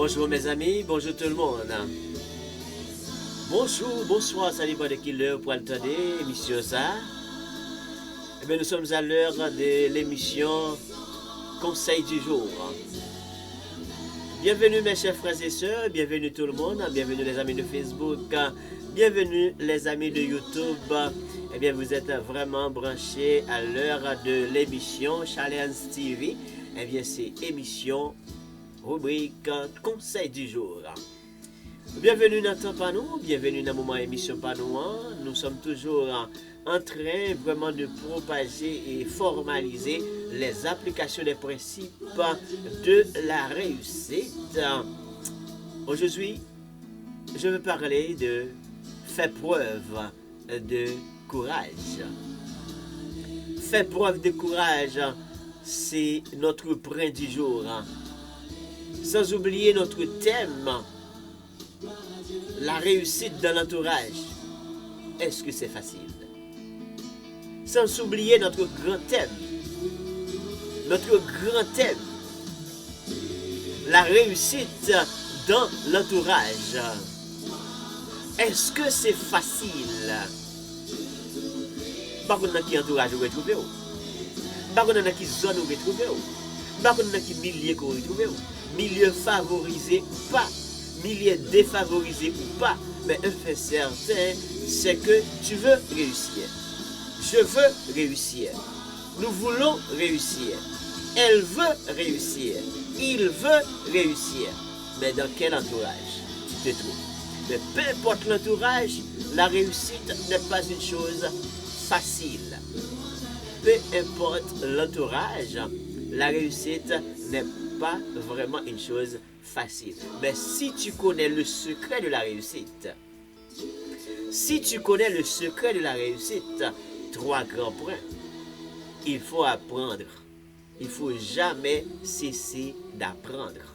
Bonjour mes amis, bonjour tout le monde. Bonjour, bonsoir, salut de qui l'heure pour attendre l'émission ça. Eh bien, nous sommes à l'heure de l'émission Conseil du jour. Bienvenue mes chers frères et sœurs, bienvenue tout le monde, bienvenue les amis de Facebook, bienvenue les amis de YouTube. Eh bien, vous êtes vraiment branchés à l'heure de l'émission Challenge TV. Eh bien, c'est émission rubrique Conseil du jour. Bienvenue dans Temps Panou, bienvenue dans Moment Émission Panou. Nous sommes toujours en train vraiment de propager et formaliser les applications des principes de la réussite. Aujourd'hui, je veux parler de faire preuve de courage. Faire preuve de courage, c'est notre point du jour. Sans oublier notre thème, la réussite dans l'entourage. Est-ce que c'est facile? Sans oublier notre grand thème, la réussite dans l'entourage. Est-ce que c'est facile? Par contre, dans quel entourage vous retrouvez? Par contre, dans quelle zone vous retrouvez? Par contre, dans quel milieu vous retrouvez? Milieu favorisé ou pas? Milieu défavorisé ou pas? Mais un fait certain, c'est que tu veux réussir. Je veux réussir. Nous voulons réussir. Elle veut réussir. Il veut réussir. Mais dans quel entourage tu te trouves? Mais peu importe l'entourage, la réussite n'est pas une chose facile. Peu importe l'entourage, la réussite n'est pas vraiment une chose facile. Mais si tu connais le secret de la réussite, trois grands points. Il faut apprendre. Il ne faut jamais cesser d'apprendre.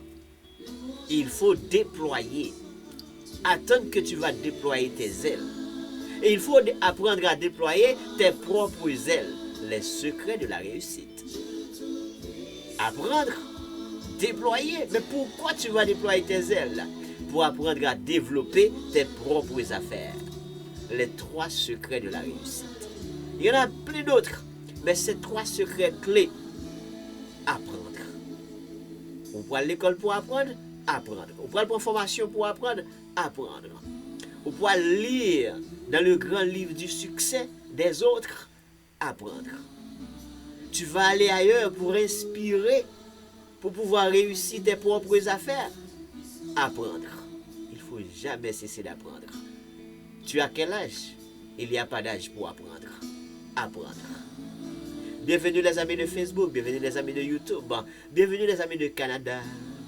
Il faut déployer. Attendre que tu vas déployer tes ailes. Et il faut apprendre à déployer tes propres ailes. Les secrets de la réussite. Apprendre, déployer. Mais pourquoi tu vas déployer tes ailes? Pour apprendre à développer tes propres affaires. Les trois secrets de la réussite. Il y en a plein d'autres. Mais ces trois secrets clés. Apprendre. On prend l'école pour apprendre. Apprendre. On prend la formation pour apprendre. Apprendre. On prend lire dans le grand livre du succès des autres. Apprendre. Tu vas aller ailleurs pour inspirer, pour pouvoir réussir tes propres affaires. Apprendre. Il ne faut jamais cesser d'apprendre. Tu as quel âge? Il n'y a pas d'âge pour apprendre. Apprendre. Bienvenue les amis de Facebook, bienvenue les amis de YouTube, bienvenue les amis de Canada,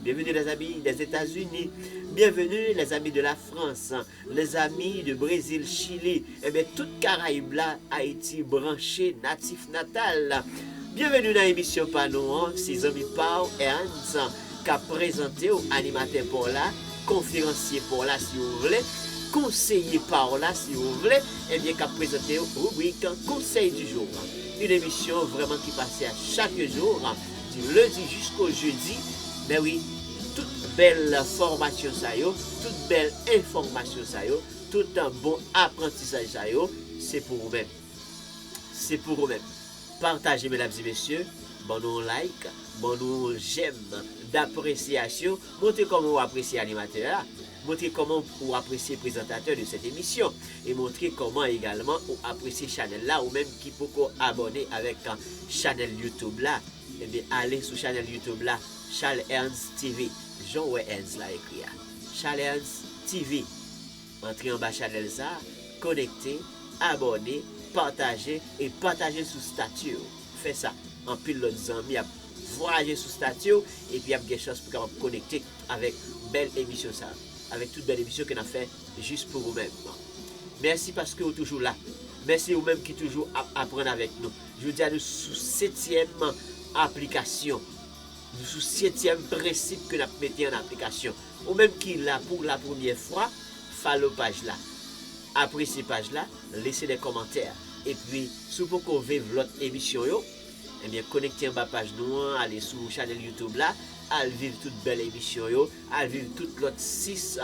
bienvenue les amis des États-Unis, bienvenue les amis de la France, les amis de Brésil, Chili, et bien toute Caraïbes là, Haïti, branché, natif natal. Bienvenue dans l'émission Panou, c'est amis Pau et Hans, qui a présenté au animateur pour là, conférencier pour là si vous voulez, conseiller par là si vous voulez, et bien qui a présenté au rubrique Conseil du jour. Une émission vraiment qui passait à chaque jour, du lundi jusqu'au jeudi. Mais oui, toute belle formation ça yo, toute belle information ça yo, tout un bon apprentissage ça yo, c'est pour vous-même. C'est pour vous-même. Partagez mesdames et messieurs, bon nous like, bon nous j'aime d'appréciation, montrez comment vous appréciez l'animateur là. Montrer comment vous appréciez le présentateur de cette émission et montrer comment également vous appréciez Channel là ou même qui peut abonner avec Channel YouTube là. Et bien allez sur Channel YouTube là, Charles Ernst TV. Jean Ernst là écrit. Charles Ernst TV. Entrez en bas Channel ça, connectez, abonnez, partagez et partagez sous statut. Faites ça. En pile l'autre amis à voyager sous statut et puis il y a des chances pour vous connecter avec belle émission ça. Avec toute belle émission qu'on a fait juste pour vous-même. Merci parce que vous êtes toujours là. Merci vous-même qui toujours apprendre avec nous. Je vous dis à nous sous 7e application. Sous 7e principe que nous mettons en application. Ou même qui là pour la première fois, follow page là. Appréciez page là, laissez des commentaires. Et puis, si vous pouvez vivre l'autre émission, eh bien, connectez en bas page nous, allez sur channel YouTube là, à vivre toute belle émission, à vivre toutes l'autre 6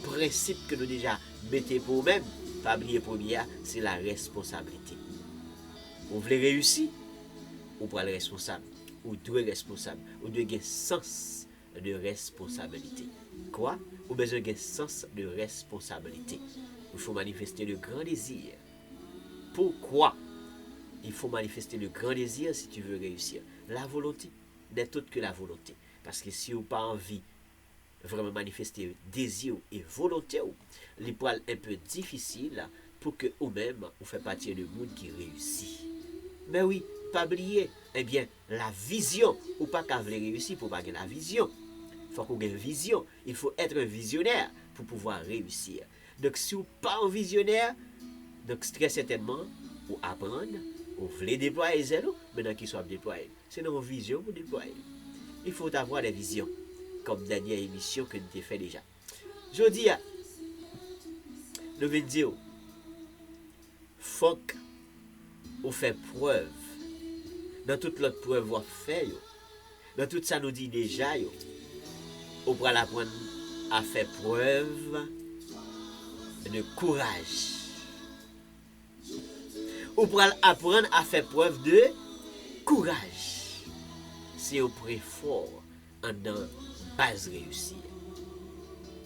principes que nous déjà mettons pour nous-mêmes. Pas oublier première, c'est la responsabilité. Vous voulez réussir, ou pas le responsable, ou deux responsables, ou deux sens de responsabilité. Quoi? Ou besoin d'un sens de responsabilité. Il faut manifester le grand désir. Pourquoi il faut manifester le grand désir si tu veux réussir? La volonté n'est autre que la volonté. Parce que si vous n'avez pas envie vraiment manifester désir et volonté, les poils un peu difficile pour que vous-même vous faites partie du monde qui réussit. Mais oui, pas oublier, eh bien, la vision, ou pas qu'à vouloir réussir pour pas gagner la vision. Il faut qu'on ait une vision. Il faut être un visionnaire pour pouvoir réussir. Donc, si vous n'êtes pas un visionnaire, donc très certainement, vous apprenez, vous voulez déployer les ailes, maintenant qu'ils soient déployés. C'est une vision pour déployer. Il faut avoir des visions, comme dernière émission que nous avons fait déjà. Je dis, nous venons dire, faut que vous faites preuve. Dans toute l'autre preuve vous fait, dans tout ça nous dit déjà, vous pourrez apprendre à faire preuve de courage. Vous pourrez apprendre à faire preuve de courage. Si vous prenez fort en dans base réussie.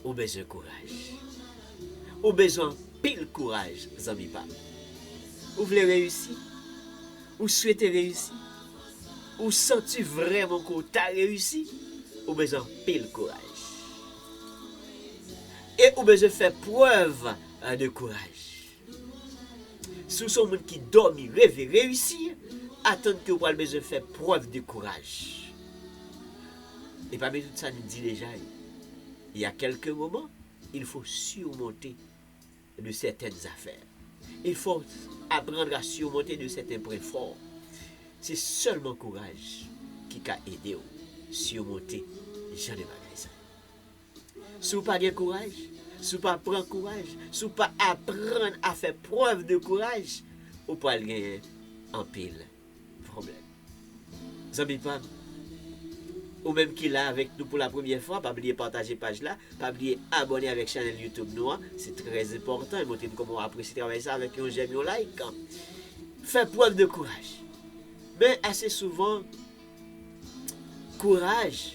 Vous avez besoin de courage. Vous avez besoin pile courage, zami pa. Vous voulez réussir? Vous souhaitez réussir? Vous sentez vraiment que vous avez réussi? Vous avez besoin pile courage. Et vous avez besoin de faire preuve de courage. Si vous êtes un monde qui dorme, rêve, réussir, attendez que vous avez besoin de faire preuve de courage. Et parmi tout ça, nous dit déjà, il y a quelques moments, il faut surmonter de certaines affaires. Il faut apprendre à surmonter de certains points forts. C'est seulement courage qui a aidé à surmonter les gens de bagages. Si vous n'avez pas de courage, si vous n'avez pas prendre courage, si vous n'avez pas apprendre à faire preuve de courage, vous pouvez gagner en pile problème. Zami Pam, ou même qui est là avec nous pour la première fois, pas oublier partager page là, pas oublier abonner avec la chaîne YouTube Noir, c'est très important et montrer comment on apprécie travailler ça avec un j'aime, un like. Faire preuve de courage. Mais assez souvent, courage,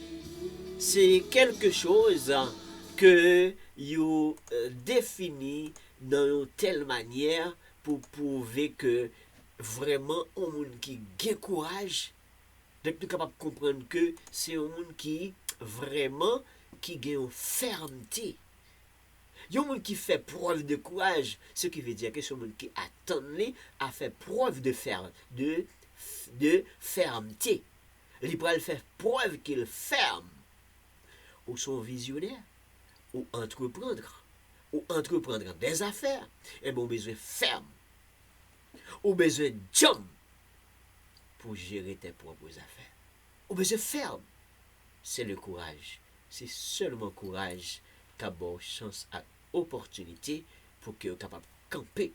c'est quelque chose que vous définit d'une telle manière pour prouver que vraiment un monde qui a courage, donc nous sommes capables de comprendre que c'est un monde qui vraiment qui a une fermeté. Il y a un monde qui fait preuve de courage, ce qui veut dire que c'est un monde qui attend à faire preuve de fermeté. Il peut faire preuve qu'il ferme. Ou son visionnaire, ou entreprendre des affaires, et bon besoin ferme. Ou besoin jump pour gérer tes propres affaires. Ou besoin ferme. C'est le courage. C'est seulement courage qui a bonne chance à opportunité pour que tu sois capable de camper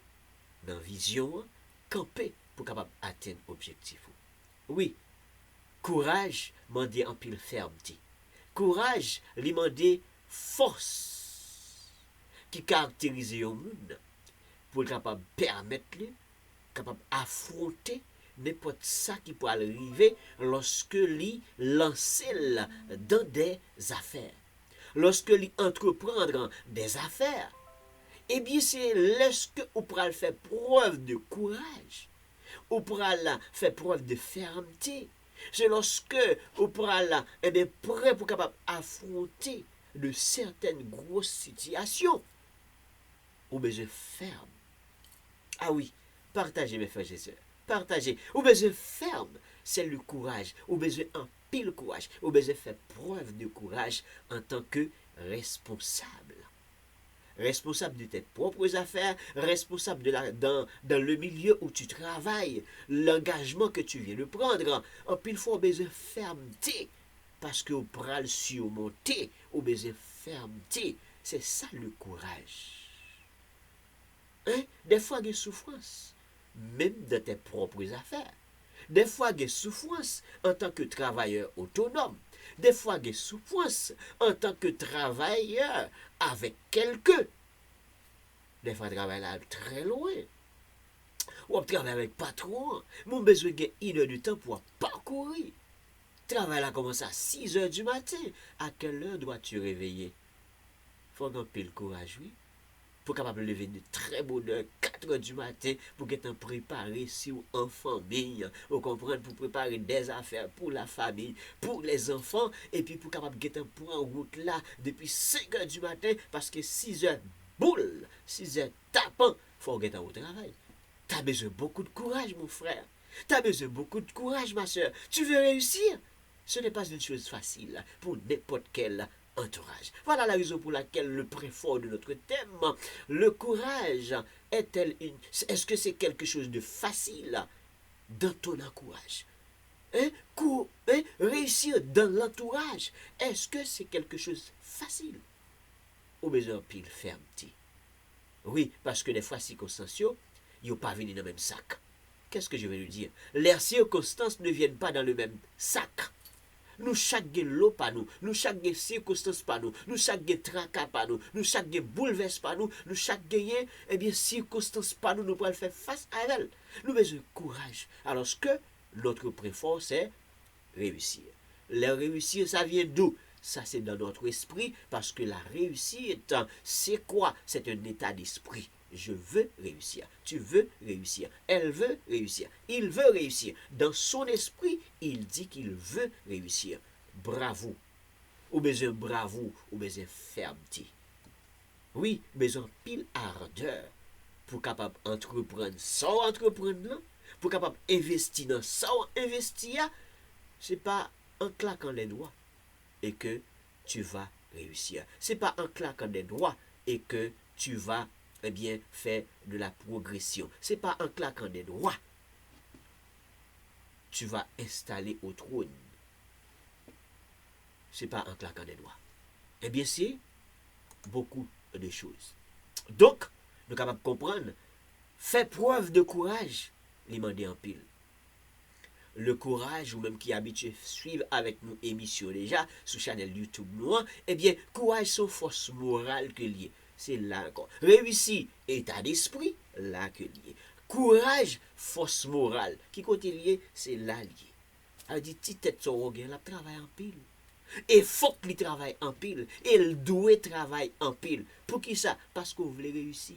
dans la vision, camper pour capable atteindre l'objectif. Oui, courage m'a dit en pile fermeté. Courage lui m'a dit force qui caractérise le monde pour être capable de permettre capable d'affronter n'importe ça qui peut arriver lorsque lui lance dans des affaires. Lorsque lui entreprendre des affaires, eh bien c'est lorsque vous pourrez faire preuve de courage, vous pourrez faire preuve de fermeté. C'est lorsque vous pourrez être prêt pour capable affronter de certaines grosses situations. Vous besoin ferme. Ah oui, partagez mes frères et sœurs. Partagez. Vous besoin ferme. C'est le courage. Vous besoin un pile courage. Vous besoin faire preuve de courage en tant que responsable. Responsable de tes propres affaires, responsable dans le milieu où tu travailles, l'engagement que tu viens de prendre. En pile fois, vous besoin fermeté. Parce que vous pourrez le surmonter. Vous besoin fermeté. C'est ça le courage. Hein? Des fois, il y a des souffrances, même dans tes propres affaires. Des fois, il y a souffrance en tant que travailleur autonome. Des fois, il y a souffrance en tant que travailleur avec quelqu'un. Des fois, travail là très loin. Ou travailler avec patron. Mon besoin de 1 heure de temps pour parcourir. Travail là commence à 6 heures du matin. À quelle heure dois-tu réveiller? Faut un peu le courage, oui. Pour capable lever de très bonne heure, 4 heures du matin, pour être préparé si ou en famille, vous comprenez, pour préparer des affaires pour la famille, pour les enfants, et puis pour capable être pour en route là, depuis 5 heures du matin, parce que 6 heures boule, 6 heures tapant, faut être au travail. Tu as besoin de beaucoup de courage, mon frère. Tu as besoin de beaucoup de courage, ma soeur. Tu veux réussir? Ce n'est pas une chose facile pour n'importe quel entourage. Voilà la raison pour laquelle le préfort de notre thème, le courage, est-ce que c'est quelque chose de facile dans ton entourage? Réussir dans l'entourage, est-ce que c'est quelque chose de facile? Ou besoin pile ferme. Oui, parce que des fois, circonstances, ils n'ont pas venu dans le même sac. Qu'est-ce que je vais lui dire? Les circonstances ne viennent pas dans le même sac. Nous chaque l'eau pas nous, nous chaque circonstance pas nous, nous chaque tracas pas nous, nous chaque bouleverse pas nous, nous chaque circonstance pas nous, nous pouvons faire face à elle. Nous avons besoin de courage. Alors que notre préfort c'est réussir. Le réussir, ça vient d'où? Ça c'est dans notre esprit, parce que la réussite, c'est quoi? C'est un état d'esprit. Je veux réussir. Tu veux réussir. Elle veut réussir. Il veut réussir. Dans son esprit, il dit qu'il veut réussir. Bravo. Ou besoin bravo, ou besoin fermeté. Oui, besoin pile ardeur pour capable entreprendre sans entreprendre là, pour capable investir dans sans investir, c'est pas en claquant les doigts et que tu vas réussir. C'est pas en claquant des doigts et que tu vas faire de la progression. C'est pas en claquant des doigts. Tu vas installer au trône. C'est pas en claquant des doigts. Eh bien, c'est beaucoup de choses. Donc, nous sommes capables de comprendre. Fais preuve de courage, les demander en pile. Le courage, ou même qui est habitué à suivre avec nous émission déjà, sur channel YouTube nous, eh bien, courage, c'est force morale que lié. C'est là encore. Réussir, état d'esprit, là que lié. Courage, force morale. Qui côté lié, c'est là lié. Elle dit, petite tête sur Rogan, elle travaille en pile. Et faut qu'il travaille en pile. Et il doit travailler en pile. Pour qui ça? Parce qu'on voulait réussir.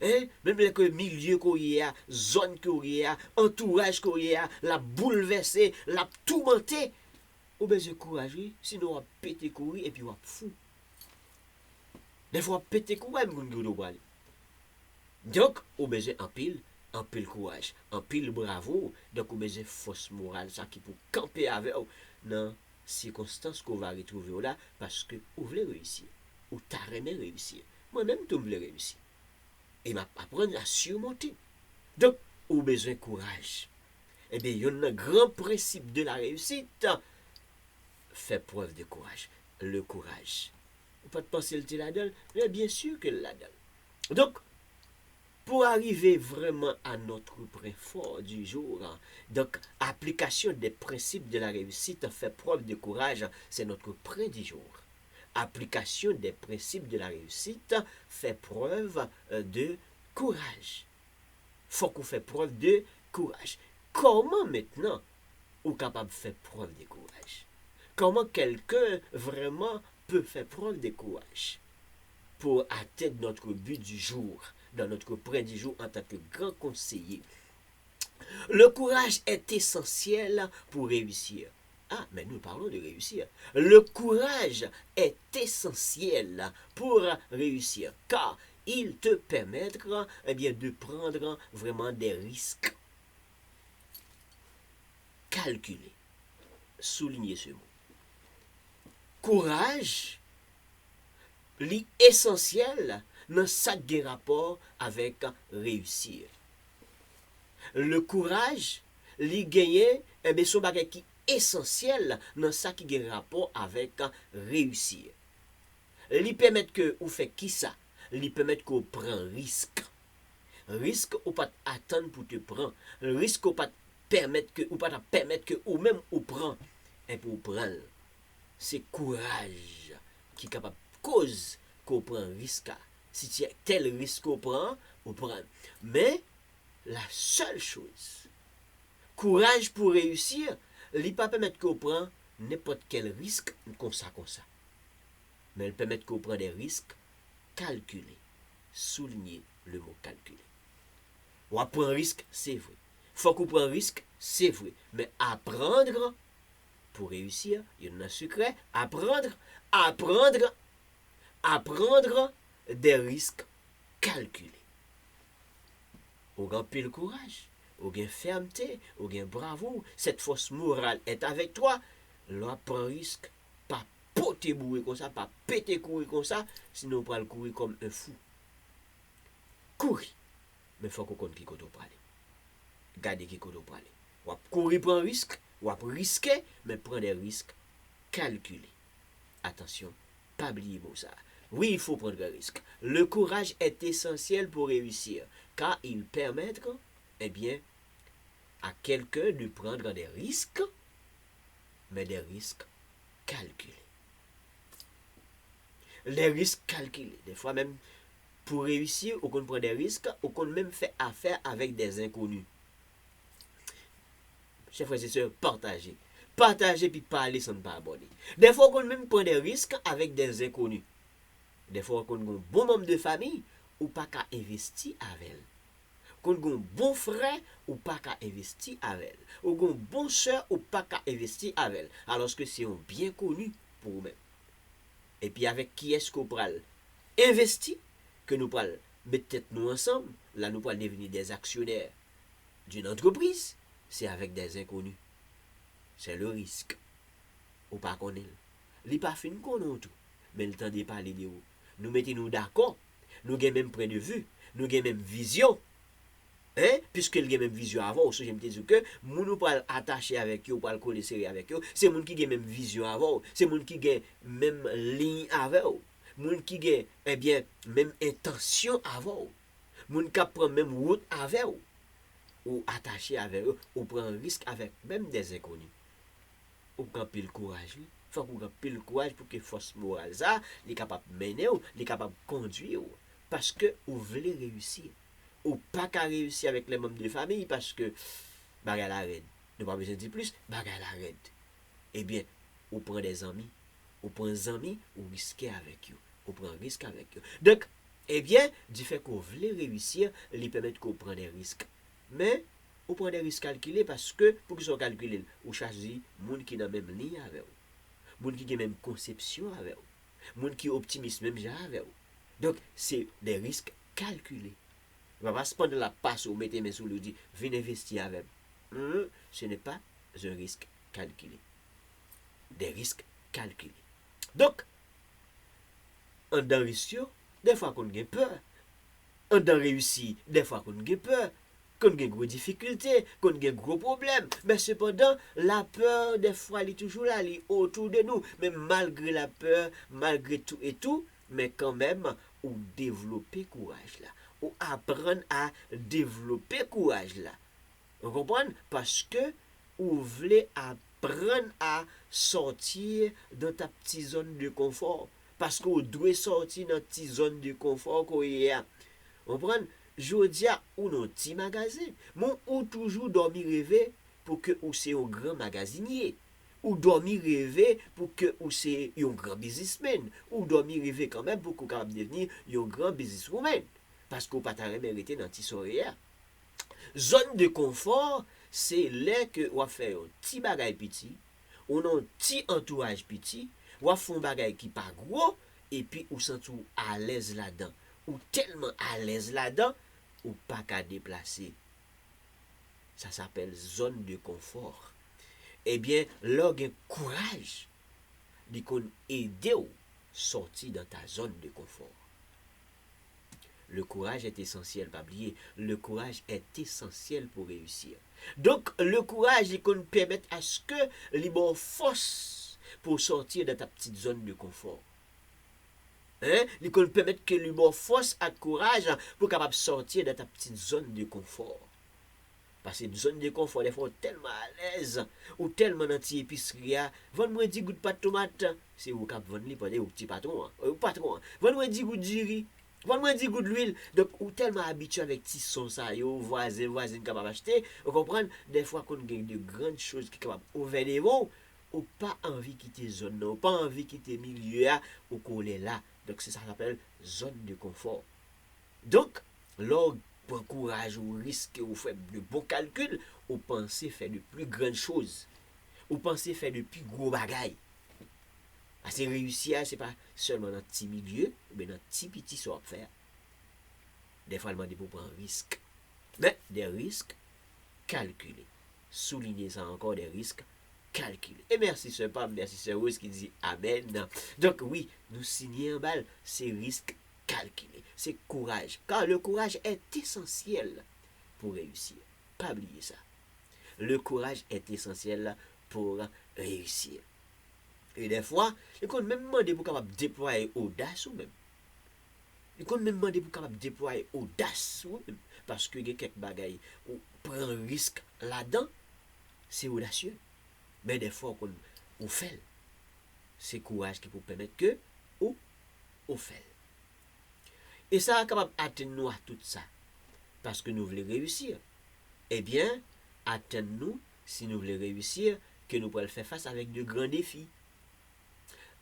Même le milieu qu'on y a, zone qu'on y a, entourage qu'on y a, la bouleverser, la tourmenter. On a besoin de courage, sinon on va péter courir et puis on va fou. Des fois, on péter courir, même. Donc, on a besoin en pile courage, en pile bravo. Donc, on a besoin de force morale, ça qui pour camper avec dans circonstances qu'on va retrouver là, parce que vous voulez réussir, ou t'as aimé réussir. Moi-même, tu voulais réussir. Et m'apprendre à surmonter. Donc, on a besoin de courage. Eh bien, il y a un grand principe de la réussite. Fais preuve de courage. Le courage. Vous ne pouvez pas penser le là-dedans, mais bien sûr que là-dedans. Donc, pour arriver vraiment à notre préfort du jour, donc, application des principes de la réussite, fait preuve de courage, c'est notre prêt du jour. Application des principes de la réussite, fait preuve de courage. Faut qu'on fait preuve de courage. Comment maintenant on est capable de faire preuve de courage? Comment quelqu'un vraiment peut faire preuve de courage pour atteindre notre but du jour, dans notre prêt du jour en tant que grand conseiller? Le courage est essentiel pour réussir. Ah, mais nous parlons de réussir. Le courage est essentiel pour réussir, car il te permettra de prendre vraiment des risques. Calculer. Soulignez ce mot. Courage est essentiel dans chaque rapport avec réussir. Le courage, li gagner, son bagage qui est essentiel dans ça qui a rapport avec réussir. Li permet que vous faites qui ça? Li permet que vous prend risque. risque ou pas attendre pour te prendre, risque ou pas permettre que ou pas permettre que ou même ou prend et pour prendre. C'est courage qui est capable cause qu'on prend risque. Si tu as tel risque qu'on prend, on prend. Mais la seule chose, courage pour réussir, il ne pas permettre qu'on prend n'importe quel risque comme ça. Mais elle permet qu'on prend des risques calculés. Souligner le mot calculé. On prend un risque, c'est vrai. Faut qu'on prenne un risque, c'est vrai. Mais apprendre pour réussir, il y a un secret. Apprendre des risques calculés. Au grand pile courage, au gain fermeté, au gain bravo, cette force morale est avec toi. Là, prend risque, pas poter bouer comme ça, pas péter courir comme ça, sinon on va le courir comme un fou. Courir, mais il faut qu'on connaisse qui qu'on parle. Gardez qui qu'on parle. On va courir prendre risque, on va risquer, mais prendre des risques calculés. Attention, pas oublier ça. Oui, il faut prendre des risques. Le courage est essentiel pour réussir, car il permet, eh bien, à quelqu'un de prendre des risques, mais des risques calculés. Les risques calculés. Des fois même, pour réussir, on prend des risques, on même fait affaire avec des inconnus. Chers frères et sœurs, partagez. Partagez puis parlez sans ne pas aborder. Des fois, on même prend des risques avec des inconnus. Des fois, on a un bon membre de famille ou pas qu'à investir avec elle. Qu'on a un bon frère ou pas qu'à investir avec elle. Ou un bon soeur ou pas qu'à investir avec elle. Alors que c'est un bien connu pour vous-même. Et puis avec qui est-ce qu'on parle investir, que nous parlons mettre tête nous ensemble, là nous parlons devenir des actionnaires d'une entreprise, c'est avec des inconnus. C'est le risque. Ou pas qu'on est. Il n'est pas fin qu'on a tout. Mais le temps de parler de vous. Nous mettons-nous d'accord. Nous avons même point de vue. Nous avons même vision. Hein? Puisque nous avons même vision avant. Je me dis que nous nous parlons attaché avec eux, ou pas coller serré avec eux. C'est nous qui avons même vision avant. C'est nous qui avons même ligne avec eux. Nous qui avons eh bien, même intention avant. Nous qui prend même route avec eux. Ou attaché avec eux. Ou prend un risque avec même des inconnus. Ou prend pile courage. Il faut qu'on ait le courage pour que force morale ça, les capable de mener, les capable de conduire. Parce que vous voulez réussir. Ou pas qu'à réussir avec les membres de famille parce que bagarre la reine. Ne pas besoin de dire plus, bagarre la reine. Eh bien, vous prenez des amis. Vous prenez des amis, vous risquez avec eux. Vous prenez un risque avec eux. Donc, eh bien, du fait que vous voulez réussir, il permet qu'on prenne des risques. Mais, vous prenez des risques calculés parce que, pour qu'ils soient calculés, vous choisissez les gens qui ont la même ligne avec vous. Les gens qui ont la même conception avec vous. Les gens qui sont optimistes même avec vous. Donc, c'est des risques calculés. Il ne va pas se prendre la passe ou mettre mes sous le dit, venez investir avec. Ce n'est pas un risque calculé. Des risques calculés. Donc, en dans risque, des fois qu'on a peur. En dans réussi, des fois qu'on a peur. Qu'on a des grosses difficultés, qu'on a des gros problèmes. Mais cependant, la peur, des fois, elle est toujours là, elle est autour de nous. Mais malgré la peur, malgré tout et tout, mais quand même, on développer courage là. Ou apprendre à développer courage là. Vous comprenez? Parce que vous voulez apprendre à sortir de ta petite zone de confort. Parce que vous devez sortir de ta petite zone de confort qu'on y a. Vous comprenez? Je dis à ou non petit magasin. Mon ou toujours dormir rêver pour que ou c'est un grand magasinier. Ou dormir rêver pour que ou c'est un grand businessman. Ou dormir rêver quand même pour qu'on capable devenir un grand businesswoman. Parce qu'on pas mérité dans petit sourire. Zone de confort, c'est là que on fait un petit bagage petit, on a un petit entourage petit, on fait un bagage qui pas gros et puis on sent tout à l'aise là-dedans. Ou tellement à l'aise là-dedans, ou pas qu'à déplacer. Ça s'appelle zone de confort. Eh bien, là, il courage de aider ou sortir dans ta zone de confort. Le courage est essentiel, pas oublier. Le courage est essentiel pour réussir. Donc, le courage, il peut permettre à ce que les bonnes forces pour sortir de ta petite zone de confort. Hein? Il peut permettre que l'humour force et courage pour capable sortir de ta petite zone de confort. Parce que une zone de confort, des fois, tellement à l'aise, ou tellement dans une épicerie, vendre-moi 10 gouttes de pâte tomate, c'est vous qui vendez les pâtes, ou petit patron, ou patron, vendre-moi 10 gouttes de riz, vendre-moi 10 gouttes d'huile. Donc, ou tellement habitué avec petit son ça, yo, voisin capable acheter, vous comprenez, des fois qu'on gagne de grandes choses qui sont capables ouvrir les mots, ou pas envie de quitter zone, ou pas envie de quitter milieu, ou qu'on est là. Donc, c'est ça qu'on appelle zone de confort. Donc, lors prend courage ou risque ou fait de bons calculs, ou pensez faire de plus grandes choses. Ou pensez faire de plus gros bagailles. Parce que réussir, ce n'est pas seulement dans un petit milieu, mais dans un petit soit faire. Des fois, il pour prendre un risque. Mais des risques calculés. Soulignez ça encore, des risques calculés. Et merci ce Pam, merci ce Rose qui dit Amen. Donc oui, nous signons en balle ces risques calculés. C'est courage. Car le courage est essentiel pour réussir. Pas oublier ça. Le courage est essentiel pour réussir. Et des fois, il faut même demander pour capable déployer audace ou même. Il faut même demander pour capable déployer audace ou même. Parce que il y a quelques bagailles où prendre un risque là-dedans, c'est audacieux. Mais des fois, on fait. C'est courage qui peut permettre que on fait. Et ça est capable d'atteindre à tout ça. Parce que nous voulons réussir. Eh bien, atteindre-nous, si nous voulons réussir, que nous pourrons faire face avec de grands défis.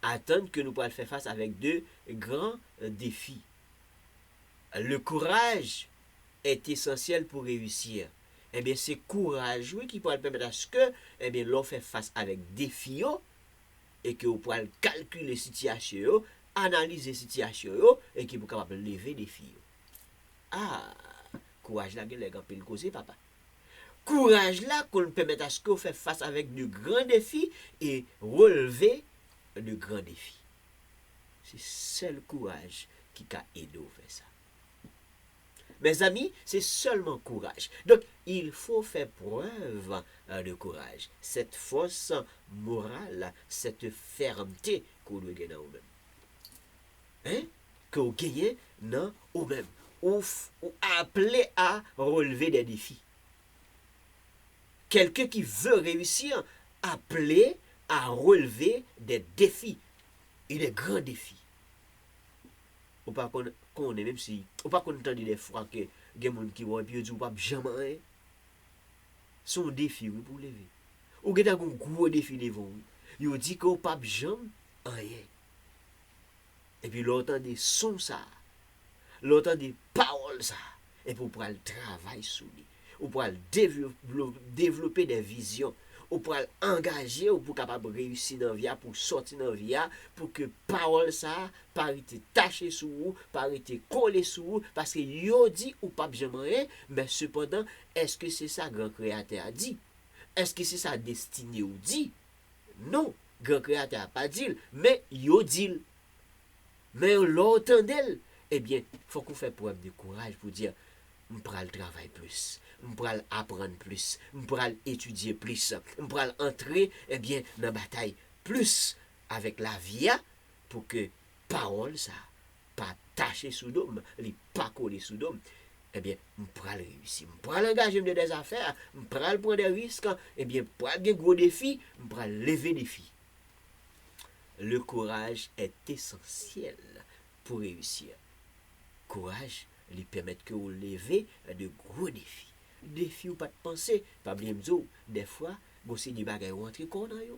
Attendre que nous pourrons faire face avec de grands défis. Le courage est essentiel pour réussir. Eh bien, c'est courage qui pourra permettre à ce que, eh bien, l'on fait face avec défis et que vous pourrez calculer les situations, analyser les situations et que vous pourrez capable de lever des défis. Ah, courage là, les gars, le causer, papa. Courage là, qu'on permet à ce qu'on fait face avec de grands défis et relever de grands défis. C'est seul courage qui a aidé à faire ça. Mes amis, c'est seulement courage. Donc, il faut faire preuve de courage. Cette force morale, cette fermeté qu'on doit gagner dans nous-mêmes. Hein? Qu'on gagne dans nous-mêmes. Ou appelé à relever des défis. Quelqu'un qui veut réussir, appelé à relever des défis. Et des grands défis. Ou pas qu'on est, même si, ou pas qu'on entend des fois que il y a des gens qui vont et puis ils disent pas jamais. C'est un défi oui, pour lever. Ou il y a un gros défi devant vous. Ils disent qu'on pas jamais rien. Et puis l'autre des sons ça. L'autre des paroles ça. Et puis on pourra le travail sur lui. On pourra développer des visions. On pourra engager ou pour capable réussir dans la vie, pour sortir dans la vie, pour que parole ça, pas été taché sur vous, pas été collé sur vous, parce que yo dit ou pas jamais, mais cependant, est-ce que c'est ça grand créateur a dit? Est-ce que c'est ça destiné ou dit? Non, grand créateur a pas dit, mais yo dit. Mais l'autre d'elle, eh bien, il faut qu'on fasse preuve de courage pour dire, on pourra le travailler plus, on pourra apprendre plus, on pourra étudier plus, on pourra entrer eh bien, dans la bataille plus avec la vie pour que parole ça, pas tacher sous dôme, pas coller sous dôme, eh bien, on pourra le réussir, on pourra l'engager dans des affaires, on pourra prendre des risques, eh bien, pour avoir gros défis, on pourra lever des défis. Le courage est essentiel pour réussir. Courage lui permet que vous levez de gros défis. Défis ou pas de penser, pas bien dire, des fois, vous c'est du bagage rentré qu'on a yo.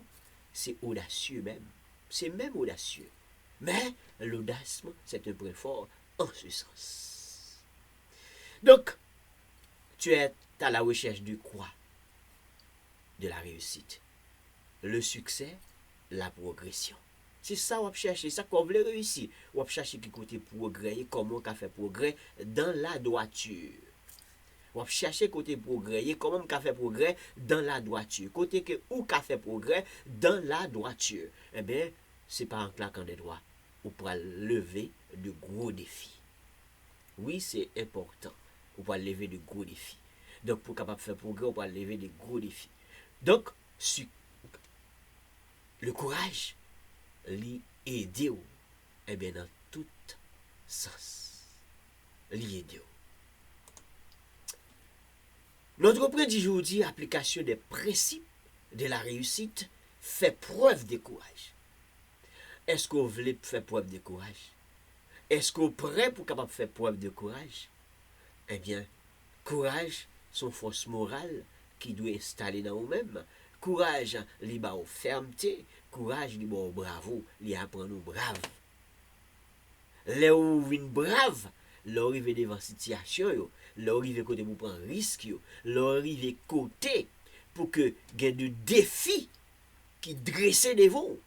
C'est audacieux même. C'est même audacieux. Mais l'audace, c'est un point fort en ce sens. Donc, tu es à la recherche du quoi? De la réussite. Le succès, la progression. C'est ça qu'on cherche, c'est ça qu'on veut réussir. On cherche qui côté progrès, comment on fait progrès dans la droiture. On cherche côté progrès, comment on fait progrès dans la droiture. Côté que où on fait progrès dans la droiture. Eh bien, c'est pas en claquant des doigts. On pourra lever de gros défis. Oui, c'est important. On pourra lever de gros défis. Donc, pour capable faire progrès, on pourra lever de gros défis. Donc, le courage, lui aider eh bien dans tout sens. Lié de. Notre point d'aujourd'hui, application des principes de la réussite, fait preuve de courage. Est-ce que vous voulez faire preuve de courage? Est-ce que vous êtes prêt pour capable faire preuve de courage? Eh bien, courage, son force morale qui doit installer dans vous-même. Courage, li ba ou fermeté. Courage, li ba ou bravo, li apprend nous brave. Là où vous êtes brave, là où vous arrivez devant situation, là où vous arrivez côté pour prendre risque, là où vous arrivez côté pour que il y ait de défis qui dressent devant vous.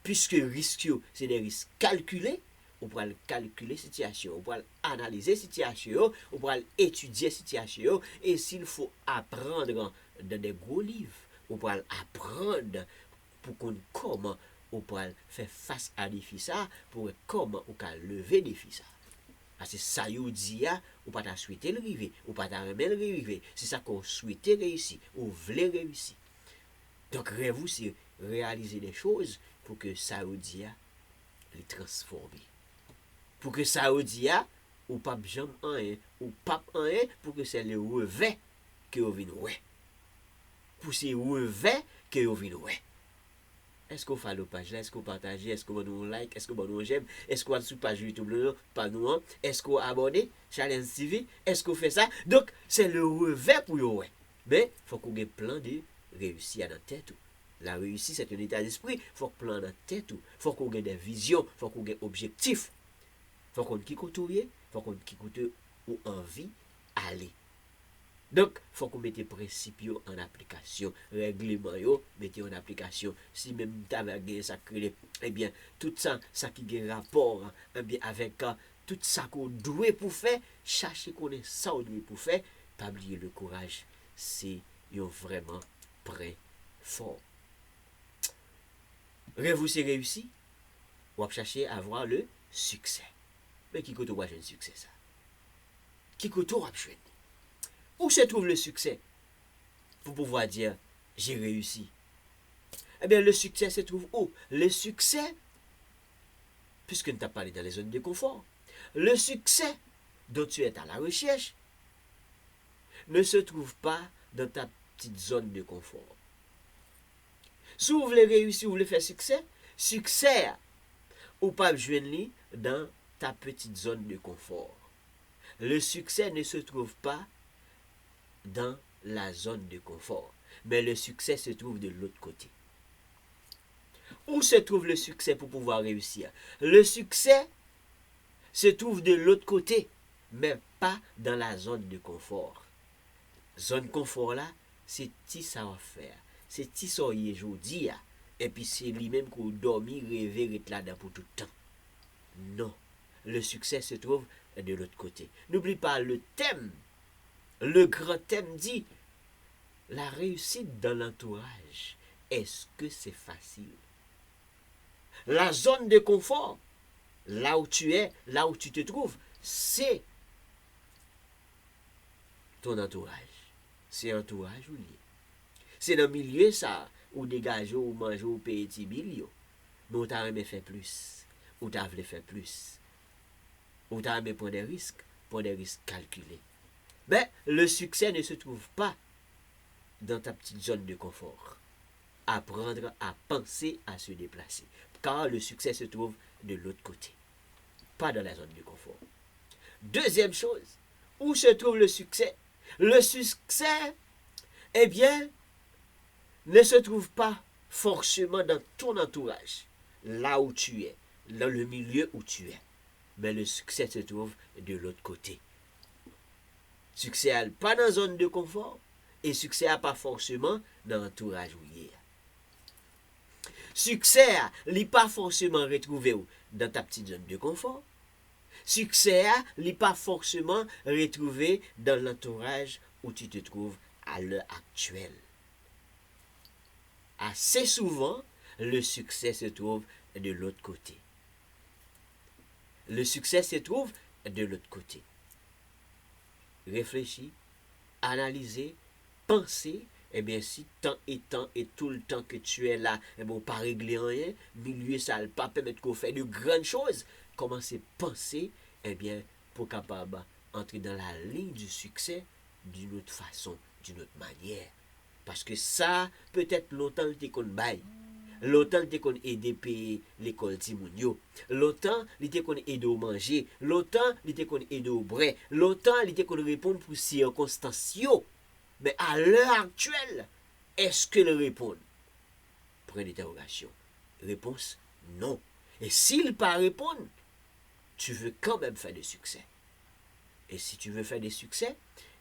Puisque risque, c'est des risques calculés, on pourra calculer la situation, on pourra analyser la situation, on pourra étudier la situation, et s'il faut apprendre dans des gros livres, on pourra apprendre pour qu'on comment on pourra faire face à des défis ça, pour comment on peut lever des défis ça. Parce que ça y dit, on pas souhaiter le river, on pas remettre le river. C'est ça qu'on souhaite réussir, on voulait réussir. Donc rêve-vous, c'est réaliser des choses pour que Saoudia les transforme. Pour que Saoudia, ou pas jamais un, ou pas un, pour que c'est le revêt que vous venez ouais. Pour ces revêts que vous venez ouais. Est-ce qu'on fait la page là? Est-ce qu'on partage? Est-ce qu'on nous like? Est-ce qu'on nous j'aime? Est-ce qu'on va sur page YouTube là? Pas nous. Est-ce qu'on abonne? Challenge TV? Est-ce qu'on fait ça? Donc, c'est le revêt pour vous ouais. Mais, il faut qu'on ait plein de réussir dans la tête. La réussite, c'est un état d'esprit. Il faut qu'on plan dans la tête. Il faut qu'on ait des visions. Il faut qu'on ait des objectifs. Il faut qu'on ait il faut qu'on ait ou envie aller. Donc, il faut qu'on mette les principes en application. Règlement, mettez en application. Si même tu as ça, eh bien, tout ça, ça qui a rapport eh bien, avec tout ça qu'on doit pour faire, chercher qu'on est ça qu'on doit pour faire, pas oublier le courage. C'est vraiment prêt fort. Rêve-vous, c'est réussi? Ou à chercher à avoir le succès. Mais qui côté le succès ça? Qui côté on va jouer? Où se trouve le succès pour pouvoir dire j'ai réussi? Eh bien, le succès se trouve où? Le succès, puisque nous t'as parlé dans les zones de confort, le succès dont tu es à la recherche ne se trouve pas dans ta petite zone de confort. Si vous voulez réussir, vous voulez faire succès, ou pas jouer dans ta petite zone de confort. Le succès ne se trouve pas dans la zone de confort, mais le succès se trouve de l'autre côté. Où se trouve le succès pour pouvoir réussir? Le succès se trouve de l'autre côté, mais pas dans la zone de confort. Zone confort là, c'est ti savoir-faire, c'est ti soyez aujourd'hui, et puis c'est lui-même qu'on dormit, rêver, être là pour tout le temps. Non, le succès se trouve de l'autre côté. N'oublie pas le thème. Le grand thème dit la réussite dans l'entourage. Est-ce que c'est facile? La zone de confort, là où tu es, là où tu te trouves, c'est ton entourage. C'est entourage ou lié. C'est dans le milieu ça, ou dégager, ou manger, ou payer tes billes. Mais on t'a aimé faire plus. Ou t'as voulu faire plus. Ou t'as aimé prendre des risques calculés. Mais le succès ne se trouve pas dans ta petite zone de confort. Apprendre à penser à se déplacer. Car le succès se trouve de l'autre côté. Pas dans la zone de confort. Deuxième chose, où se trouve le succès? Le succès, eh bien, ne se trouve pas forcément dans ton entourage. Là où tu es. Dans le milieu où tu es. Mais le succès se trouve de l'autre côté. Succès n'est pas dans la zone de confort et succès n'est pas forcément dans l'entourage où il est. Succès n'est pas forcément retrouvé dans ta petite zone de confort. Succès n'est pas forcément retrouvé dans l'entourage où tu te trouves à l'heure actuelle. Assez souvent, le succès se trouve de l'autre côté. Le succès se trouve de l'autre côté. Réfléchis, analysez, pensez, et bien si tant et tout le temps que tu es là, et bon, pas régler rien, milieu ça ne pas permettre qu'on fait de grandes choses, commencer à penser, eh bien, pour capable entrer dans la ligne du succès d'une autre façon, d'une autre manière. Parce que ça, peut-être longtemps, t'es qu'on baille. Longtemps, t'es qu'on aide payer l'école Timounio. Longtemps, t'es qu'on aide au manger. Longtemps, t'es qu'on aide au brais. Longtemps, t'es qu'on répond pour circonstances. Mais à l'heure actuelle, est-ce que le répond? Point d'interrogation. Réponse, non. Et s'il pas répondre, tu veux quand même faire des succès. Et si tu veux faire des succès,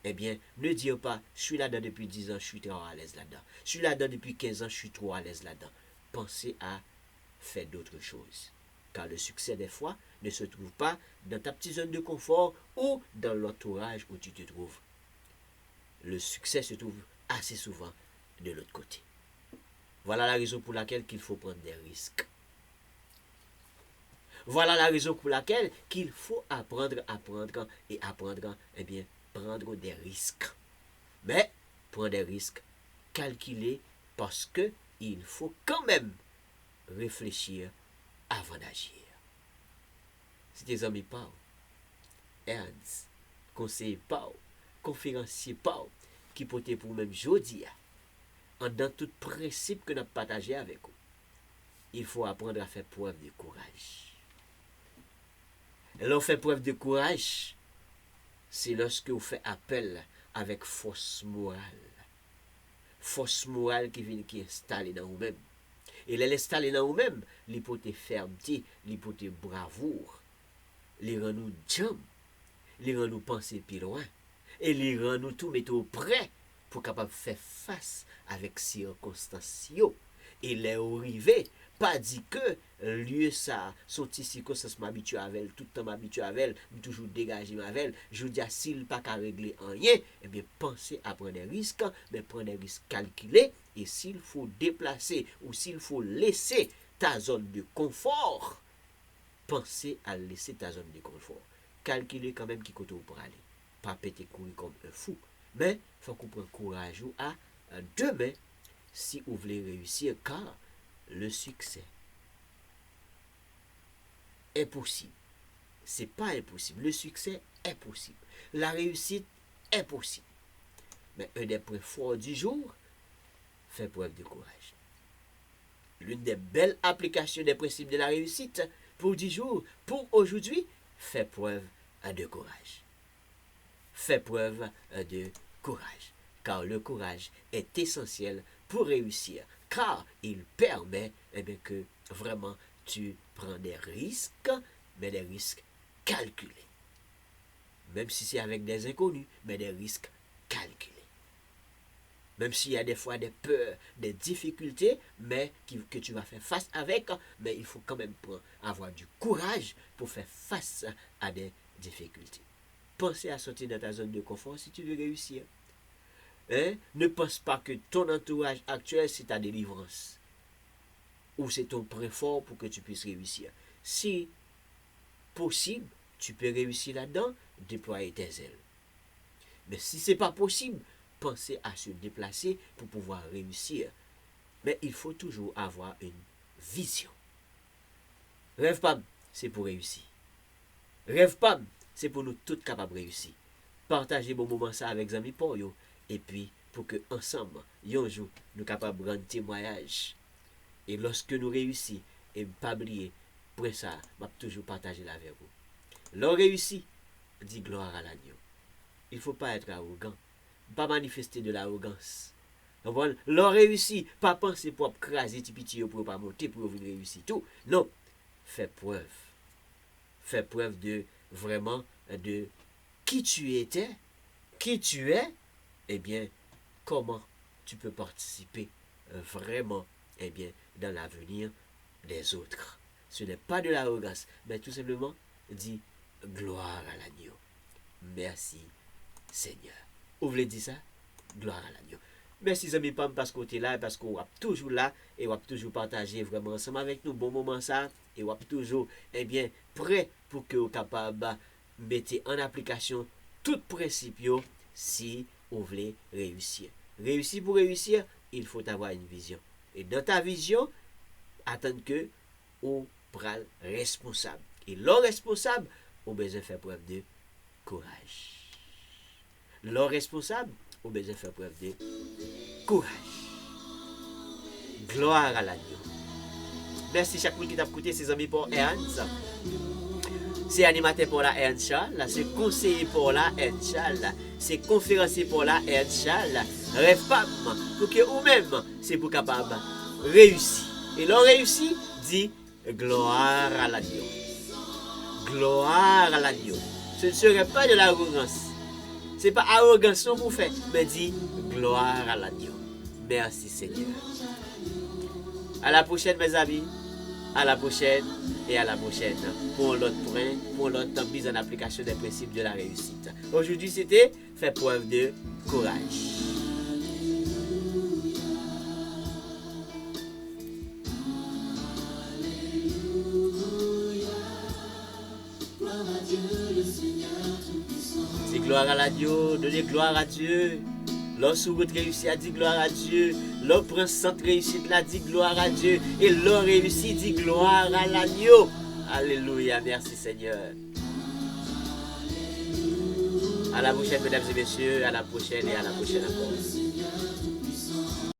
eh bien, ne dire pas, je suis là-dedans depuis 10 ans, je suis trop à l'aise là-dedans. Je suis là-dedans depuis 15 ans, je suis trop à l'aise là-dedans. Pensez à faire d'autres choses. Car le succès, des fois, ne se trouve pas dans ta petite zone de confort ou dans l'entourage où tu te trouves. Le succès se trouve assez souvent de l'autre côté. Voilà la raison pour laquelle il faut prendre des risques. Voilà la raison pour laquelle qu'il faut apprendre, eh bien, prendre des risques. Mais, prendre des risques calculés parce que il faut quand même réfléchir avant d'agir. C'était amis Pau, Ernst, conseiller Pau, conférencier Pau, qui portait pour même jeudi, dans tout principe que nous avons partagé avec vous. Il faut apprendre à faire preuve de courage. Et l'on fait preuve de courage, c'est lorsque vous faites appel avec force morale. Force morale qui vient qui est installée dans vous-même. Et elle est installée dans vous-même, l'hypothèse fermeté, l'hypothèse bravoure, les rend nous jambes, les rend nous penser plus loin, et les rend nous tout mettre prêt pour capable faire face avec circonstances. Et les arrivés, pas dit que lieu ça, son petit circonstance m'habitue avec elle, tout le temps m'habitue avec elle, toujours dégagé avec elle, je dis s'il pas qu'à régler rien, eh bien pensez à prendre des risques, mais prendre des risques calculés, et s'il faut déplacer ou s'il faut laisser ta zone de confort, pensez à laisser ta zone de confort. Calculez quand même qui côté pour aller. Pas péter courir comme un fou. Mais il faut qu'on prenne courage à demain si vous voulez réussir, car le succès est possible. C'est pas impossible. Le succès est possible. La réussite est possible. Mais un des points forts du jour, fait preuve de courage. L'une des belles applications des principes de la réussite pour 10 jours, pour aujourd'hui, fait preuve de courage. Fait preuve de courage. Car le courage est essentiel pour réussir. Car il permet que vraiment tu prends des risques, mais des risques calculés. Même si c'est avec des inconnus, mais des risques calculés. Même s'il y a des fois des peurs, des difficultés, mais que tu vas faire face avec, mais il faut quand même avoir du courage pour faire face à des difficultés. Pensez à sortir de ta zone de confort si tu veux réussir. Ne pense pas que ton entourage actuel, c'est ta délivrance. Ou c'est ton point fort pour que tu puisses réussir. Si possible, tu peux réussir là-dedans, déployer tes ailes. Mais si ce n'est pas possible, pensez à se déplacer pour pouvoir réussir. Mais il faut toujours avoir une vision. Rêve pas, c'est pour réussir. Rêve pas, c'est pour nous tous capables de réussir. Partagez bon moment ça avec amis pour yo. Et puis, pour que ensemble, un jour, nous capables de rendre témoignage. Et lorsque nous réussissons, et pas oublier, pour ça, je vais toujours partager la avec vous. L'on réussit, dit gloire à l'agneau. Il ne faut pas être arrogant. Pas manifester de l'arrogance. L'on réussit, pas penser pour craser petit pour pas monter pour venir réussir tout. Non, fais preuve. Fais preuve de vraiment de qui tu étais, qui tu es, eh bien, comment tu peux participer vraiment dans l'avenir des autres. Ce n'est pas de l'arrogance, mais tout simplement dit gloire à l'agneau. Merci Seigneur. Vous voulez dire ça? Gloire à l'agneau. Merci amis Pam parce que tu es là, parce qu'on est toujours là et on va toujours partager vraiment ensemble avec nous bon moment ça et on est toujours prêt pour que vous capable de mettre en application tout principe si vous voulez réussir. Réussir pour réussir, il faut avoir une vision. Et dans ta vision, attendre que vous prenez responsable. Et l'homme responsable, on besoin faire preuve de courage. L'homme responsable, on besoin faire preuve de courage. Gloire à l'agneau. Merci chaque monde qui t'a écouté, ses amis pour Ernst. C'est animateur pour la Ernst Charles, c'est conseiller pour la Ernst Charles, c'est conférencier pour la Ernst Charles. Rêve pas pour que vous-même, c'est pour capable réussir. Et l'on réussit, dit gloire à l'agneau. Gloire à l'agneau. Ce ne serait pas de l'arrogance. Ce n'est pas arrogance que vous faites, mais dit gloire à l'agneau. Merci Seigneur. À la prochaine mes amis. À la prochaine et à la prochaine pour l'autre point, pour l'autre mise en application des principes de la réussite. Aujourd'hui c'était faire preuve de courage. C'est gloire à l'agneau, donnez gloire à Dieu. Lorsque vous réussissez à dire gloire à Dieu, l'homme prend cette réussite là, dit gloire à Dieu, et l'homme réussit, dit gloire à l'agneau. Alléluia, merci Seigneur. À la prochaine, mesdames et messieurs, à la prochaine et à la prochaine encore.